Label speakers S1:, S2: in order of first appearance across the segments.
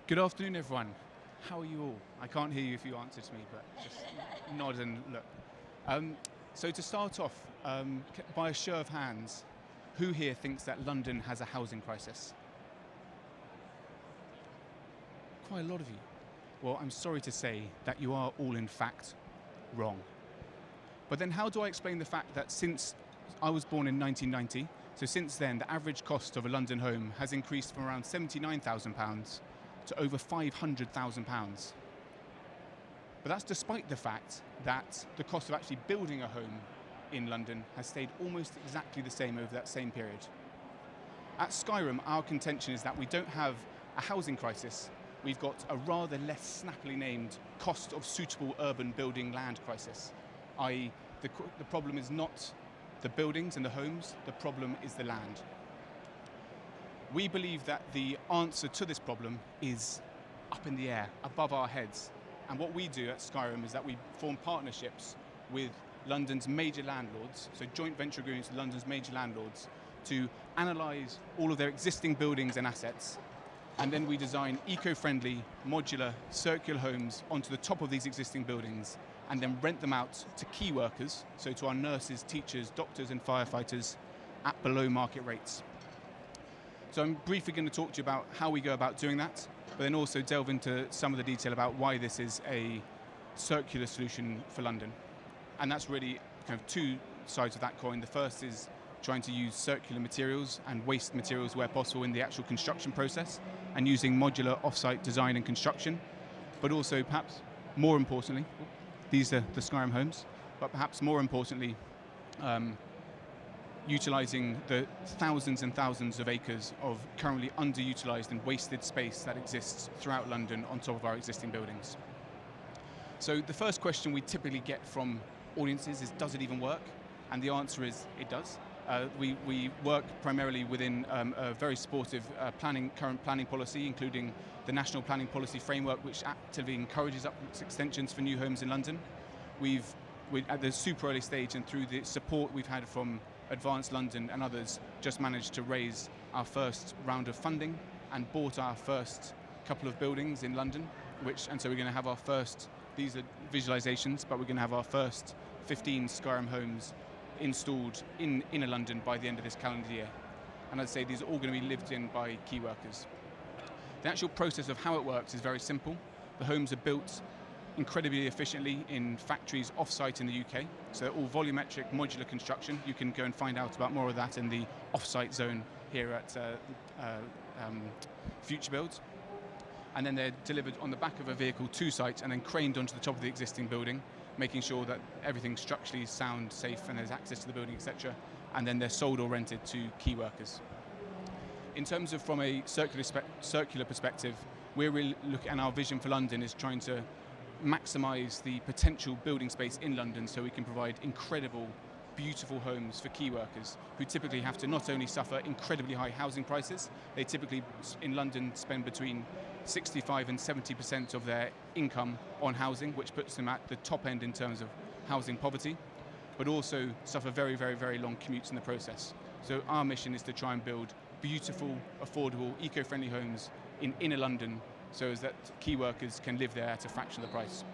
S1: Good afternoon, everyone. How are you all? I can't hear you if you answer to me, but just nod and look. Um, so to start off, by a show of hands, who here thinks that London has a housing crisis? Quite a lot of you. Well, I'm sorry to say that you are all in fact wrong. But then how do I explain the fact that since I was born in 1990, so since then the average cost of a London home has increased from around £79,000 to over £500,000. But that's despite the fact that the cost of actually building a home in London has stayed almost exactly the same over that same period. At Showroom, our contention is that we don't have a housing crisis. We've got a rather less snappily named cost of suitable urban building land crisis, i.e. the problem is not the buildings and the homes, the problem is the land. We believe that the answer to this problem is up in the air, above our heads. And what we do at Showroom is that we form partnerships with London's major landlords, so joint venture agreements with London's major landlords, to analyse all of their existing buildings and assets. And then we design eco-friendly, modular, circular homes onto the top of these existing buildings and then rent them out to key workers, so to our nurses, teachers, doctors and firefighters at below market rates. So I'm briefly going to talk to you about how we go about doing that, but then also delve into some of the detail about why this is a circular solution for London. And that's really kind of two sides of that coin. The first is trying to use circular materials and waste materials where possible in the actual construction process and using modular off-site design and construction, but also perhaps more importantly, these are the Showroom homes, but perhaps more importantly, utilising the thousands and thousands of acres of currently underutilised and wasted space that exists throughout London on top of our existing buildings. So the first question we typically get from audiences is, does it even work? And the answer is, it does. We work primarily within a very supportive current planning policy, including the National Planning Policy Framework, which actively encourages upwards extensions for new homes in London. We're at the super early stage, and through the support we've had from Advanced London and others, just managed to raise our first round of funding and bought our first couple of buildings in London, and so we're going to have our first, these are visualizations, but we're going to have our first 15 Showroom homes installed in inner London by the end of this calendar year. And I'd say these are all going to be lived in by key workers. The actual process of how it works is very simple. The homes are built incredibly efficiently in factories off-site in the UK. So they're all volumetric modular construction. You can go and find out about more of that in the off-site zone here at futurebuild. And then they're delivered on the back of a vehicle to site and then craned onto the top of the existing building, making sure that everything's structurally sound, safe, and there's access to the building, etc. And then they're sold or rented to key workers. In terms of from a circular perspective, we're really looking, and our vision for London is trying to maximise the potential building space in London so we can provide incredible, beautiful homes for key workers who typically have to not only suffer incredibly high housing prices, they typically in London spend between 65 and 70% of their income on housing, which puts them at the top end in terms of housing poverty, but also suffer very, very, very long commutes in the process. So our mission is to try and build beautiful, affordable, eco-friendly homes in inner London so as that key workers can live there at a fraction of the price.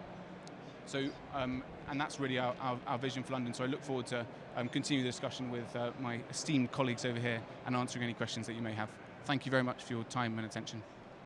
S1: So, and that's really our vision for London. So I look forward to continuing the discussion with my esteemed colleagues over here and answering any questions that you may have. Thank you very much for your time and attention.